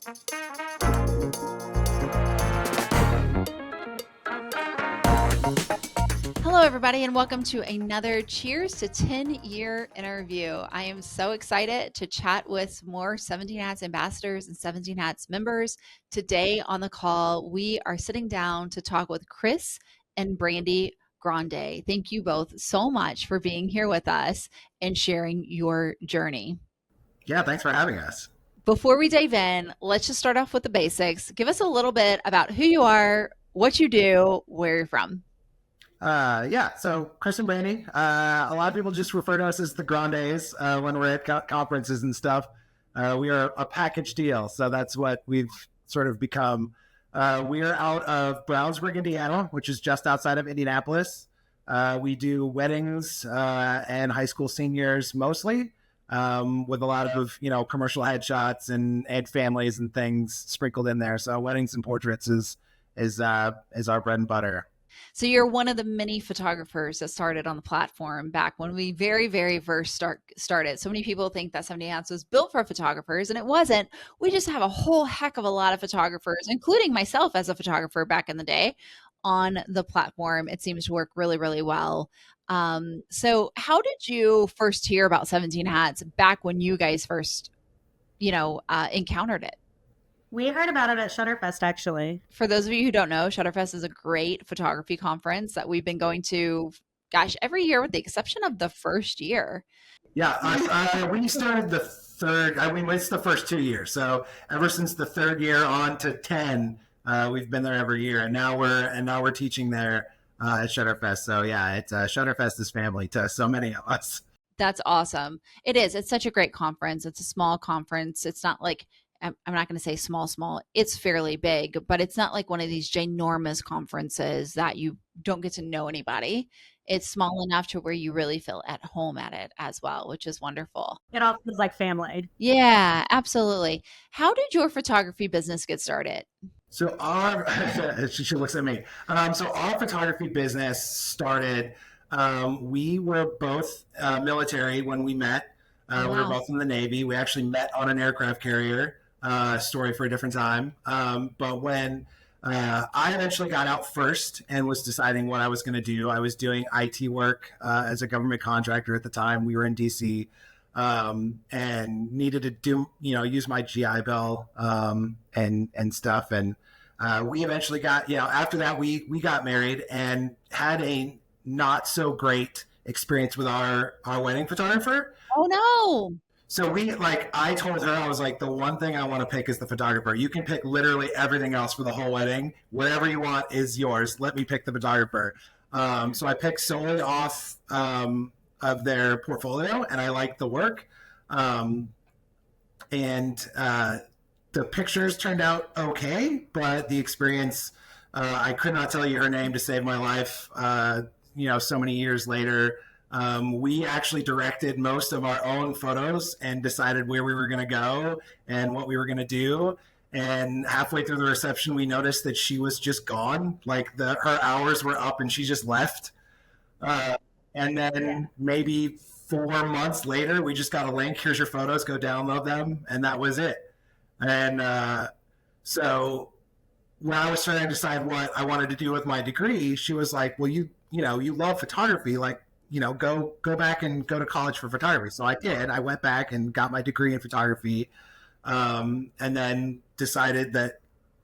Hello, everybody, and welcome to another Cheers to 10-Year interview. I am so excited to chat with more 17 Hats ambassadors and 17 Hats members. Today on the call, we are sitting down to talk with Chris and Brandy Grande. Thank you both so much for being here with us and sharing your journey. Yeah, thanks for having us. Before we dive in, let's just start off with the basics. Give us a little bit about who you are, what you do, where you're from. So Chris and Brandy, a lot of people just refer to us as the Grandes when we're at conferences and stuff. We are a package deal, so that's what we've sort of become. We are out of Brownsburg, Indiana, which is just outside of Indianapolis. We do weddings and high school seniors mostly, with a lot of commercial headshots and families and things sprinkled in there. So weddings and portraits is our bread and butter. So you're one of the many photographers that started on the platform back when we very, very first started. So many people think that 70 Hats was built for photographers, and it wasn't. We just have a whole heck of a lot of photographers, including myself as a photographer back in the day, on the platform. It seems to work really, really well. So how did you first hear about 17 Hats back when you guys first, encountered it? We heard about it at Shutterfest, actually. For those of you who don't know, Shutterfest is a great photography conference that we've been going to, every year with the exception of the first year. Yeah, we started the third. I mean, it's the first 2 years. So ever since the third year on to 10, we've been there every year, and now we're teaching there at Shutterfest. So yeah, it's Shutterfest is family to so many of us. That's awesome. It is. It's such a great conference. It's a small conference. It's not like, I'm not going to say small. It's fairly big, but it's not like one of these ginormous conferences that you don't get to know anybody. It's small enough to where you really feel at home at it as well, which is wonderful. It all feels like family. Yeah, absolutely. How did your photography business get started? So she looks at me. So our photography business started. We were both military when we met. Wow. We were both in the Navy. We actually met on an aircraft carrier. Story for a different time. But when I eventually got out first and was deciding what I was going to do, I was doing IT work as a government contractor at the time. We were in DC and needed to do, use my GI Bill and stuff. And we eventually got, after that, we got married and had a not so great experience with our wedding photographer. Oh, no. So I told her, I was like, the one thing I want to pick is the photographer. You can pick literally everything else for the whole wedding. Whatever you want is yours. Let me pick the photographer. So I picked solely off of their portfolio, and I liked the work. And the pictures turned out okay, but the experience, I could not tell you her name to save my life, so many years later. We actually directed most of our own photos and decided where we were going to go and what we were going to do. And halfway through the reception, we noticed that she was just gone. Like her hours were up and she just left. And then maybe 4 months later, we just got a link. Here's your photos. Go download them. And that was it. And so when I was trying to decide what I wanted to do with my degree, she was like, well, you love photography. Like, go back and go to college for photography. So I did. I went back and got my degree in photography, and then decided that,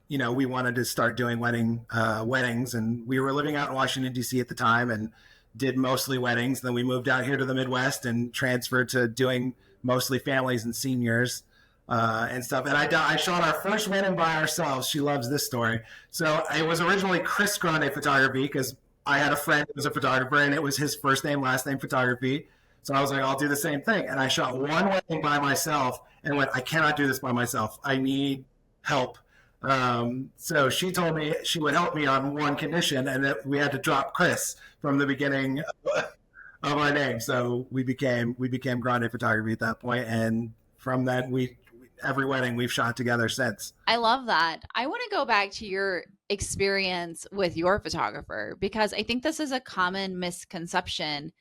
we wanted to start doing weddings. And we were living out in Washington, D.C. at the time and did mostly weddings. Then we moved out here to the Midwest and transferred to doing mostly families and seniors and stuff. And I shot our first wedding by ourselves. She loves this story. So it was originally Chris Grande Photography because I had a friend who was a photographer, and it was his first name, last name photography. So I was like, I'll do the same thing. And I shot one wedding by myself and went, I cannot do this by myself. I need help. So she told me she would help me on one condition, and that we had to drop Chris from the beginning of our name. So we became Grande Photography at that point. And from then, every wedding we've shot together since. I love that. I want to go back to your experience with your photographer, because I think this is a common misconception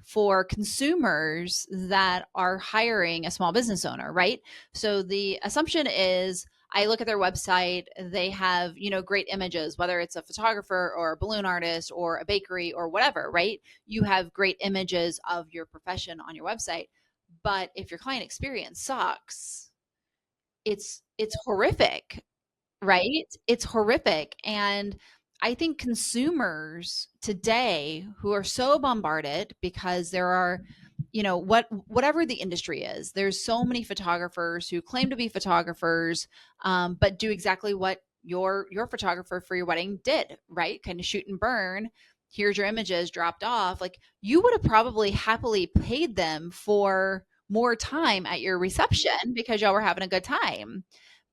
for consumers that are hiring a small business owner, right? So the assumption is, I look at their website, they have, great images, whether it's a photographer or a balloon artist or a bakery or whatever, right? You have great images of your profession on your website. But if your client experience sucks, it's horrific, right? It's horrific. And I think consumers today who are so bombarded because there are, whatever the industry is, there's so many photographers who claim to be photographers, but do exactly what your photographer for your wedding did, right? Kind of shoot and burn. Here's your images dropped off. Like, you would have probably happily paid them for more time at your reception because y'all were having a good time.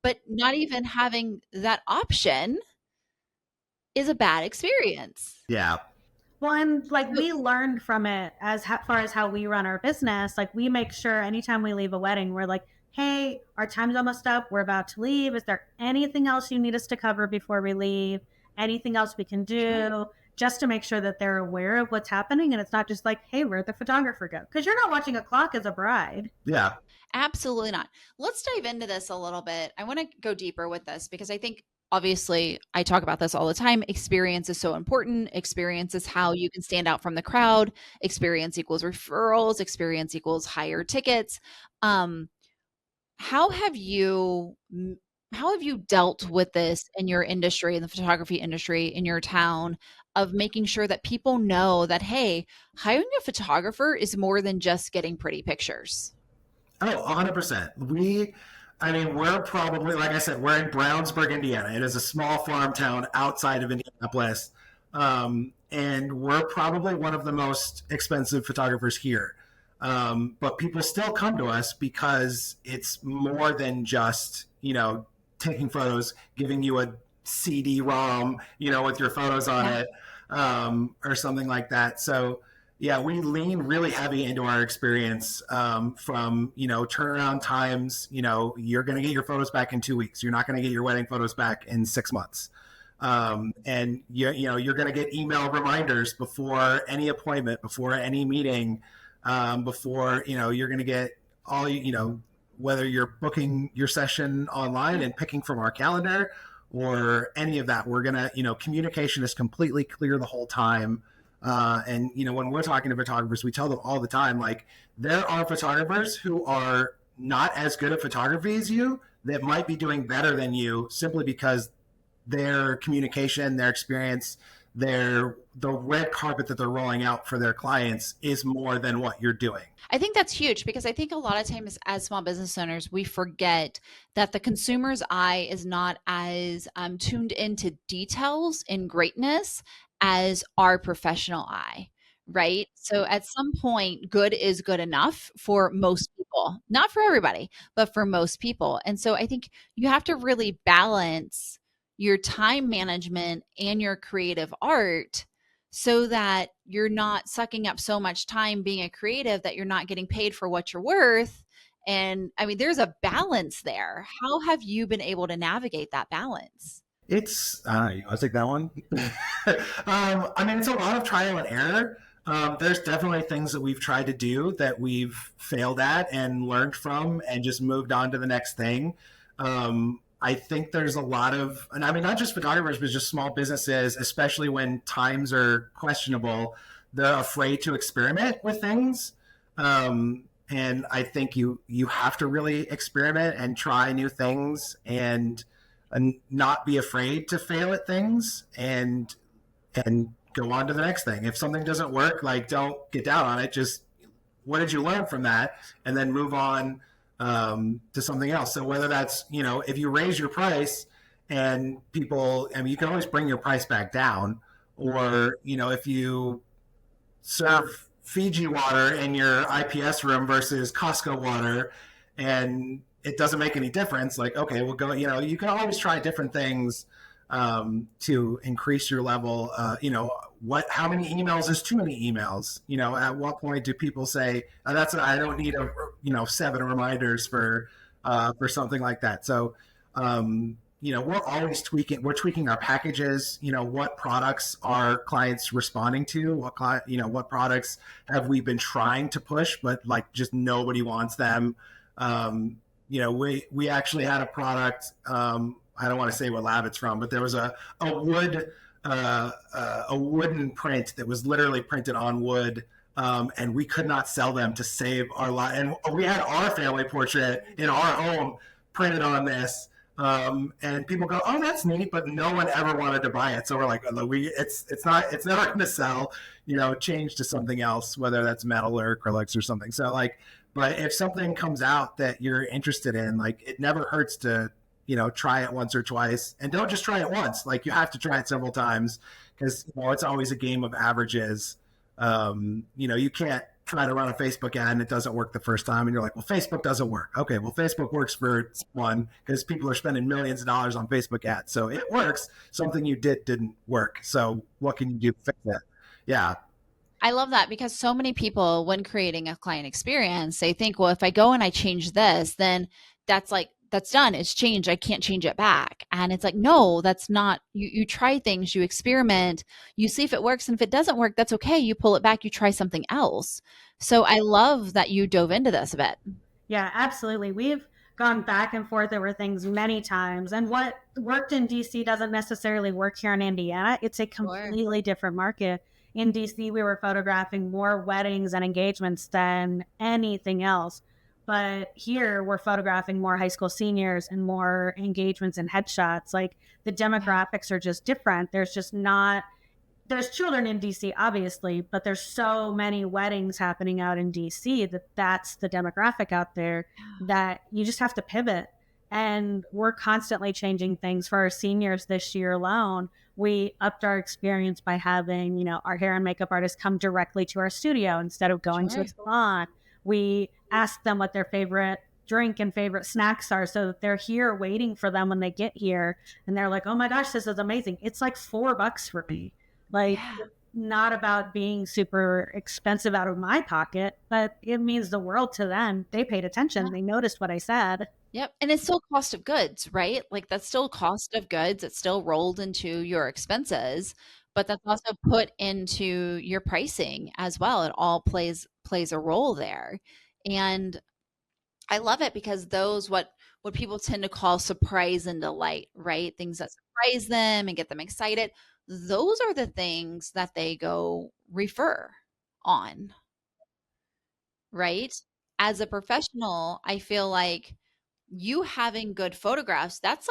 But not even having that option is a bad experience. Yeah. Well, and like we learned from it as far as how we run our business. Like we make sure anytime we leave a wedding, we're like, hey, our time's almost up. We're about to leave. Is there anything else you need us to cover before we leave? Anything else we can do? Just to make sure that they're aware of what's happening. And it's not just like, hey, where'd the photographer go? Because you're not watching a clock as a bride. Yeah. Absolutely not. Let's dive into this a little bit. I want to go deeper with this because I think obviously I talk about this all the time. Experience is so important. Experience is how you can stand out from the crowd. Experience equals referrals. Experience equals higher tickets. Um, how have you dealt with this in your industry, in the photography industry, in your town, of making sure that people know that, hey, hiring a photographer is more than just getting pretty pictures? Oh, 100%. We're probably, like I said, we're in Brownsburg, Indiana. It is a small farm town outside of Indianapolis. And we're probably one of the most expensive photographers here. But people still come to us because it's more than just, taking photos, giving you a CD-ROM, with your photos on it, or something like that. So, yeah, we lean really heavy into our experience, from, turnaround times. You're going to get your photos back in 2 weeks. You're not going to get your wedding photos back in 6 months. And you're going to get email reminders before any appointment, before any meeting, before, you're going to get all, whether you're booking your session online and picking from our calendar or any of that, we're going to, communication is completely clear the whole time. And, when we're talking to photographers, we tell them all the time, like, there are photographers who are not as good at photography as you that might be doing better than you simply because their communication, their experience, the red carpet that they're rolling out for their clients is more than what you're doing. I think that's huge because I think a lot of times as small business owners, we forget that the consumer's eye is not as tuned into details and greatness as our professional eye, right? So at some point, good is good enough for most people, not for everybody, but for most people. And so I think you have to really balance your time management and your creative art so that you're not sucking up so much time being a creative that you're not getting paid for what you're worth. And there's a balance there. How have you been able to navigate that balance? It's, you want to take that one? It's a lot of trial and error. There's definitely things that we've tried to do that we've failed at and learned from and just moved on to the next thing. I think there's a lot of, and not just photographers, but just small businesses, especially when times are questionable, they're afraid to experiment with things. And I think you have to really experiment and try new things and not be afraid to fail at things and go on to the next thing. If something doesn't work, like, don't get down on it. Just, what did you learn from that? And then move on to something else. So whether that's, if you raise your price and people, you can always bring your price back down, or, if you serve Fiji water in your IPS room versus Costco water and it doesn't make any difference, like, okay, we'll go, you can always try different things to increase your level. How many emails is too many emails? At what point do people say, I don't need 7 reminders for something like that. So, we're always tweaking our packages. What products are clients responding to? What products have we been trying to push, but like just nobody wants them? we actually had a product. I don't want to say what lab it's from, but there was a wood a wooden print that was literally printed on wood, and we could not sell them to save our life. And we had our family portrait in our home printed on this. And people go, "Oh, that's neat," but no one ever wanted to buy it. So we're like, it's never going to sell. Change to something else, whether that's metal or acrylics or something. So like, but if something comes out that you're interested in, like, it never hurts to try it once or twice, and don't just try it once. Like, you have to try it several times, because it's always a game of averages. You can't try to run a Facebook ad and it doesn't work the first time, and you're like, well, Facebook doesn't work. Okay, well, Facebook works for one because people are spending millions of dollars on Facebook ads, so it works. Something you didn't work. So what can you do to fix it? Yeah. I love that, because so many people, when creating a client experience, they think, well, if I go and I change this, then that's done. It's changed. I can't change it back. And it's like, no, that's not. You try things, you experiment, you see if it works. And if it doesn't work, that's okay. You pull it back, you try something else. So I love that you dove into this a bit. Yeah, absolutely. We've gone back and forth over things many times. And what worked in DC doesn't necessarily work here in Indiana. It's a completely different market. In DC, we were photographing more weddings and engagements than anything else. But here, we're photographing more high school seniors and more engagements and headshots. Like, the demographics are just different. There's children in DC, obviously, but there's so many weddings happening out in DC that's the demographic out there, that you just have to pivot. And we're constantly changing things. For our seniors this year alone, we upped our experience by having, our hair and makeup artists come directly to our studio instead of going to a salon. We ask them what their favorite drink and favorite snacks are, so that they're here waiting for them when they get here. And they're like, oh my gosh, this is amazing. It's like $4 for me. Like, not about being super expensive out of my pocket, but it means the world to them. They paid attention. They noticed what I said. Yep. And it's still cost of goods, right? Like, that's still cost of goods. It's still rolled into your expenses, but that's also put into your pricing as well. It all plays a role there. And I love it, because those what people tend to call surprise and delight, right? Things that surprise them and get them excited. Those are the things that they go refer on, right? As a professional, I feel like you having good photographs, that's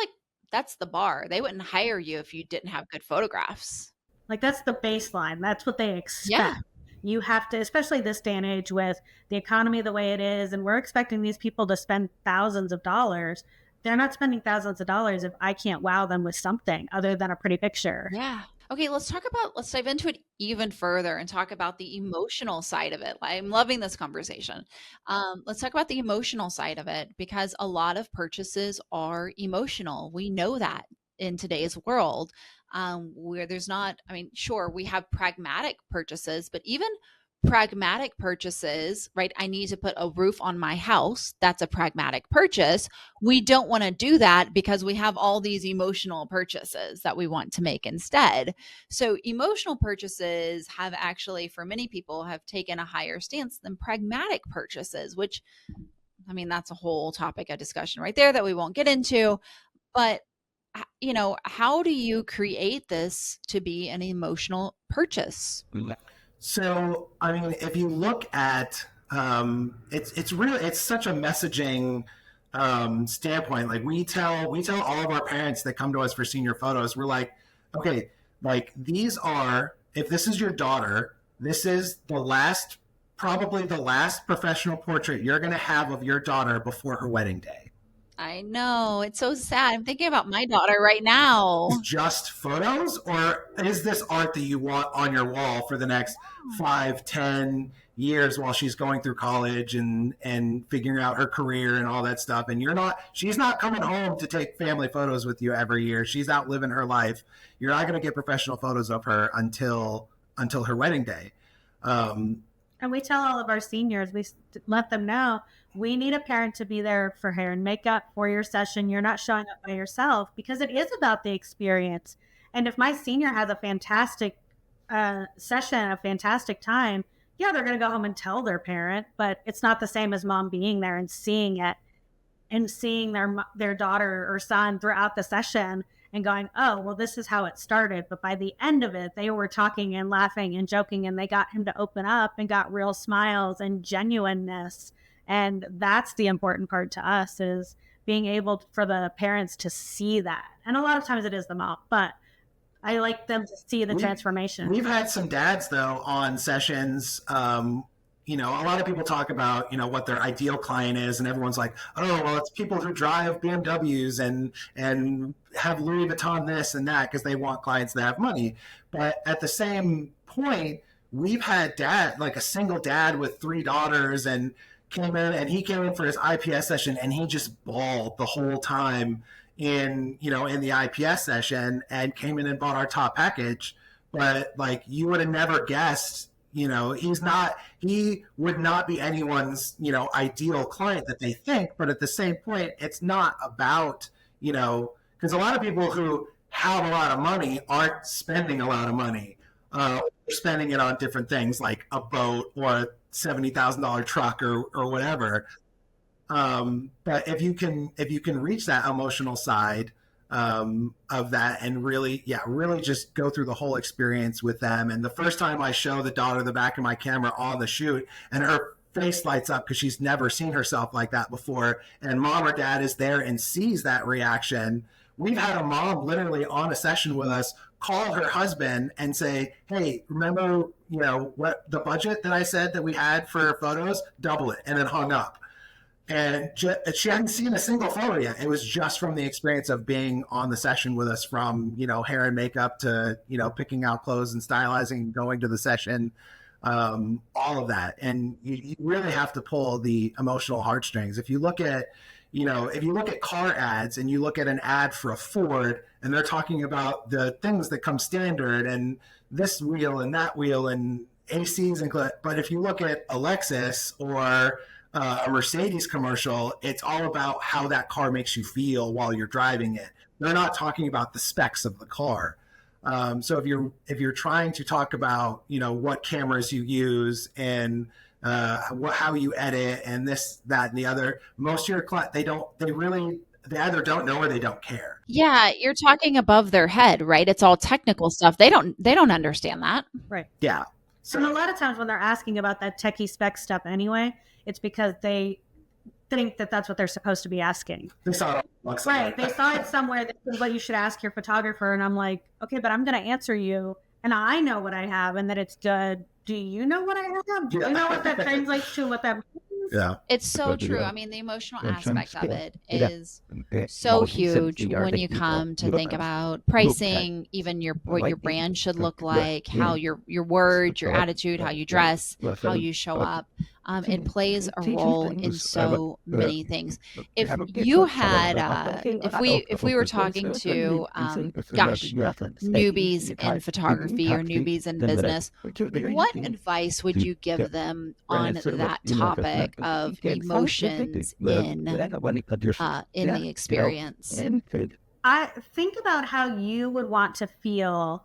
the bar. They wouldn't hire you if you didn't have good photographs. Like, that's the baseline. That's what they expect. Yeah. You have to, especially this day and age with the economy the way it is, and we're expecting these people to spend thousands of dollars. They're not spending thousands of dollars if I can't wow them with something other than a pretty picture. Yeah. Okay, let's dive into it even further and talk about the emotional side of it. I'm loving this conversation. Let's talk about the emotional side of it, because a lot of purchases are emotional. We know that in today's world, where there's not, I mean, sure, we have pragmatic purchases, but even pragmatic purchases, right? I need to put a roof on my house. That's a pragmatic purchase. We don't want to do that because we have all these emotional purchases that we want to make instead. So emotional purchases have actually, for many people, have taken a higher stance than pragmatic purchases, which, I mean, that's a whole topic of discussion right there that we won't get into. But how do you create this to be an emotional purchase? So, I mean, if you look at it's such a messaging standpoint. Like, we tell all of our parents that come to us for senior photos, we're like, okay, like, if this is your daughter, this is probably the last professional portrait you're going to have of your daughter before her wedding day. I know. It's so sad. I'm thinking about my daughter right now. Just photos, or is this art that you want on your wall for the next 5-10 years while she's going through college and figuring out her career and all that stuff? And she's not coming home to take family photos with you every year. She's out living her life. You're not going to get professional photos of her until her wedding day. And we tell all of our seniors, we let them know, we need a parent to be there for hair and makeup for your session. You're not showing up by yourself, because it is about the experience. And if my senior has a fantastic session, a fantastic time, yeah, they're going to go home and tell their parent, but it's not the same as mom being there and seeing it. and seeing their daughter or son throughout the session and going, oh, well, this is how it started. But by the end of it, they were talking and laughing and joking, and they got him to open up and got real smiles and genuineness. And that's the important part to us, is being able for the parents to see that. And a lot of times it is the mom, but I like them to see the transformation. We've had some dads, though, on sessions. A lot of people talk about, what their ideal client is, and everyone's like, oh, well, it's people who drive BMWs and have Louis Vuitton this and that because they want clients that have money. But at the same point, we've had a single dad with 3 daughters, and he came in for his IPS session, and he just bawled the whole time in the IPS session, and came in and bought our top package. But you would have never guessed, he would not be anyone's, ideal client that they think. But at the same point, it's not about, because a lot of people who have a lot of money aren't spending a lot of money. They're spending it on different things like a boat or a $70,000 truck or whatever. But if you can reach that emotional side of that, and really just go through the whole experience with them. And the first time I show the daughter the back of my camera on the shoot, and her face lights up because she's never seen herself like that before, and mom or dad is there and sees that reaction. We've had a mom literally on a session with us call her husband and say, hey, remember, what the budget that I said that we had for photos? Double it. And then hung up. And she hadn't seen a single photo yet. It was just from the experience of being on the session with us, from, hair and makeup to, picking out clothes and stylizing, going to the session, all of that. And you really have to pull the emotional heartstrings. If you look at car ads, and you look at an ad for a Ford, and they're talking about the things that come standard and this wheel and that wheel and ACs, but if you look at a Lexus or a Mercedes commercial, it's all about how that car makes you feel while you're driving it. They're not talking about the specs of the car. So if you're trying to talk about, what cameras you use and how you edit and this, that, and the other, most of your clients, they either don't know or they don't care. Yeah, you're talking above their head, right? It's all technical stuff. They don't understand that. Right. Yeah. So, and a lot of times when they're asking about that techie spec stuff anyway, it's because they think that that's what they're supposed to be asking. They saw it. Right. They saw it somewhere. This is what you should ask your photographer. And I'm like, okay, but I'm going to answer you. And I know what I have and that it's good. Do you know what I have? Do you know what that translates to, what that means? Yeah. It's so true. I mean, the emotional aspect of it is so huge when you come to think about pricing, even what your brand should look like, how your words, your attitude, how you dress, how you show up. It plays a role in so many things. If you had, if we were talking to, newbies in photography or newbies in business, what advice would you give them on that topic of emotions in the experience? I think about how you would want to feel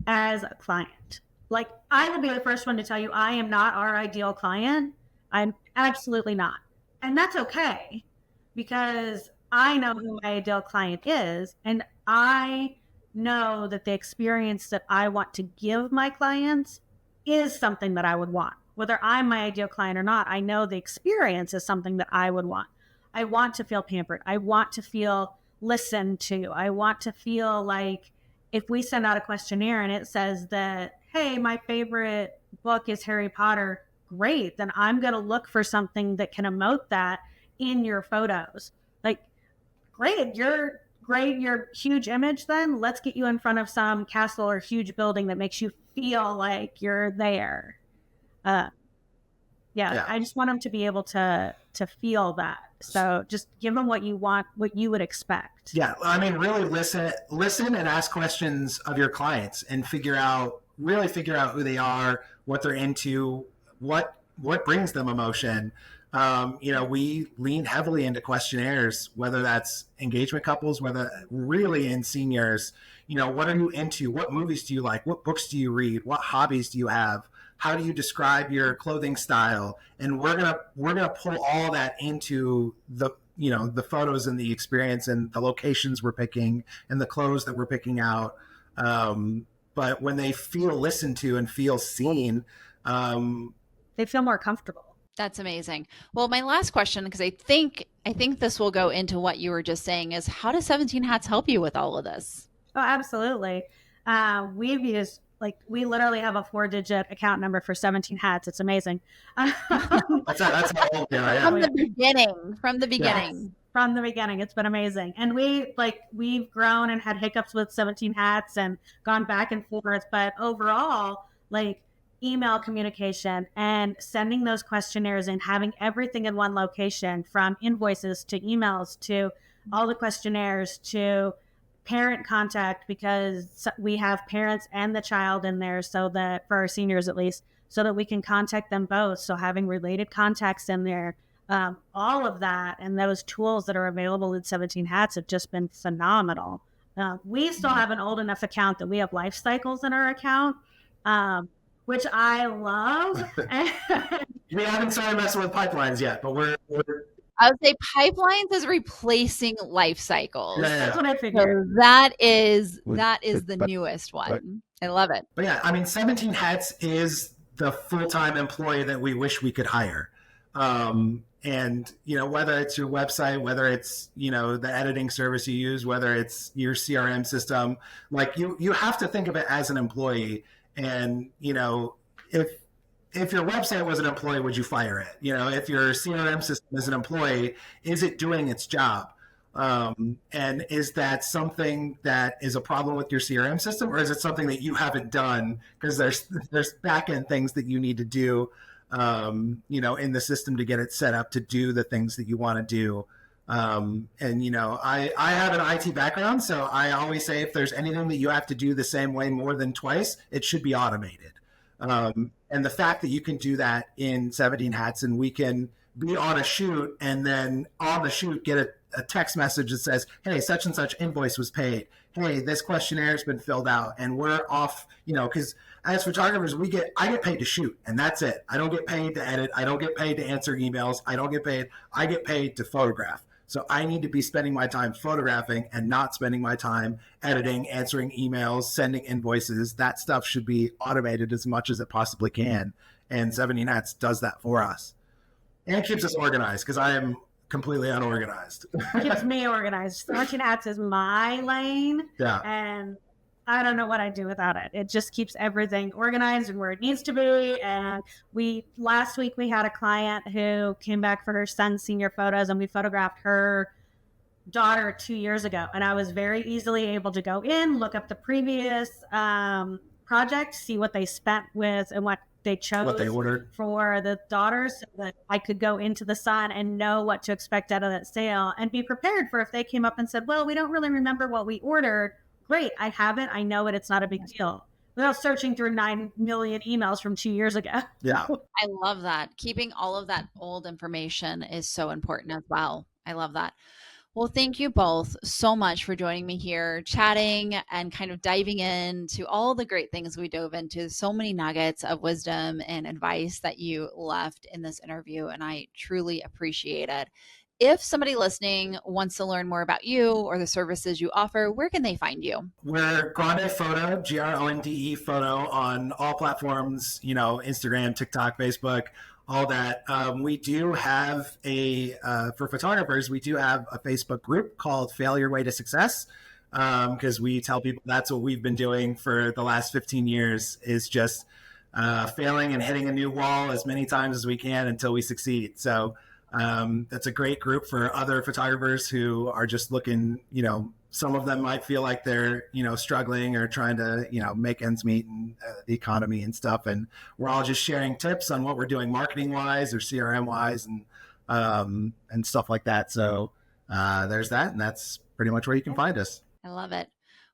as a client. Like, I would be the first one to tell you, I am not our ideal client. I'm absolutely not. And that's okay, because I know who my ideal client is. And I know that the experience that I want to give my clients is something that I would want. Whether I'm my ideal client or not, I know the experience is something that I would want. I want to feel pampered. I want to feel listened to. I want to feel like if we send out a questionnaire and it says that, hey, my favorite book is Harry Potter, great, then I'm going to look for something that can emote that in your photos. Like, great, you're huge image, then let's get you in front of some castle or huge building that makes you feel like you're there. Yeah, I just want them to be able to feel that. So just give them what you want, what you would expect. Yeah, I mean, really listen and ask questions of your clients and figure out who they are, what they're into, what brings them emotion. We lean heavily into questionnaires, whether that's engagement couples, whether really in seniors. What are you into? What movies do you like? What books do you read? What hobbies do you have? How do you describe your clothing style? And we're gonna pull all that into the photos and the experience and the locations we're picking and the clothes that we're picking out. But when they feel listened to and feel seen, they feel more comfortable. That's amazing. Well, my last question, because I think this will go into what you were just saying, is how does 17 Hats help you with all of this? Oh, absolutely. We've used, we literally have a 4-digit account number for 17 Hats. It's amazing. that's how old they are. Yeah. From the beginning. Yes, from the beginning, it's been amazing. And we've grown and had hiccups with 17 Hats and gone back and forth. But overall, email communication and sending those questionnaires and having everything in one location, from invoices to emails to all the questionnaires to parent contact, because we have parents and the child in there, so that for our seniors at least, so that we can contact them both. So having related contacts in there, all of that, and those tools that are available in 17 Hats have just been phenomenal. We still have an old enough account that we have life cycles in our account, which I love. We haven't started messing with pipelines yet, but we're I would say pipelines is replacing life cycles. Yeah. That's what I figured. So that is the newest one. I love it. But yeah, I mean, 17 Hats is the full-time employee that we wish we could hire. And, whether it's your website, whether it's, the editing service you use, whether it's your CRM system, you have to think of it as an employee. And, if your website was an employee, would you fire it? If your CRM system is an employee, is it doing its job? And is that something that is a problem with your CRM system, or is it something that you haven't done because there's back end things that you need to do, in the system to get it set up to do the things that you want to do? And I have an IT background, so I always say if there's anything that you have to do the same way more than twice, it should be automated. And the fact that you can do that in 17 Hats, and we can be on a shoot and then on the shoot get a text message that says, hey, such and such invoice was paid. Hey, this questionnaire has been filled out, and we're off, because as photographers, I get paid to shoot, and that's it. I don't get paid to edit. I don't get paid to answer emails. I get paid to photograph. So I need to be spending my time photographing and not spending my time editing, answering emails, sending invoices. That stuff should be automated as much as it possibly can. And 17 Hats does that for us. And it keeps us organized, because I am completely unorganized. Keeps me organized. 17 Hats is my lane. Yeah. And I don't know what I'd do without it. It just keeps everything organized and where it needs to be. And last week we had a client who came back for her son's senior photos, and we photographed her daughter 2 years ago. And I was very easily able to go in, look up the previous project, see what they spent with and what they chose, what they ordered for the daughters, so that I could go into the sun and know what to expect out of that sale and be prepared for if they came up and said, well, we don't really remember what we ordered. Great, I have it. I know it. It's not a big deal. Without searching through 9 million emails from 2 years ago. Yeah. I love that. Keeping all of that old information is so important as well. I love that. Well, thank you both so much for joining me here, chatting and kind of diving into all the great things we dove into, so many nuggets of wisdom and advice that you left in this interview, and I truly appreciate it. If somebody listening wants to learn more about you or the services you offer, where can they find you? We're Gronde Photo, Gronde Photo, on all platforms, Instagram, TikTok, Facebook, all that. We do have for photographers, we do have a Facebook group called Fail Your Way to Success, because we tell people that's what we've been doing for the last 15 years, is just failing and hitting a new wall as many times as we can until we succeed. So that's a great group for other photographers who are just looking, some of them might feel like they're, struggling or trying to, make ends meet in the economy and stuff. And we're all just sharing tips on what we're doing marketing wise or CRM wise and stuff like that. So there's that. And that's pretty much where you can find us. I love it.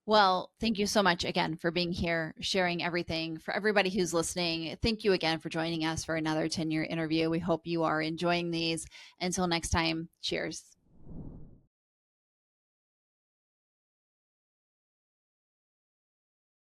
Well, thank you so much again for being here, sharing everything. For everybody who's listening, thank you again for joining us for another 10-year interview. We hope you are enjoying these. Until next time, cheers.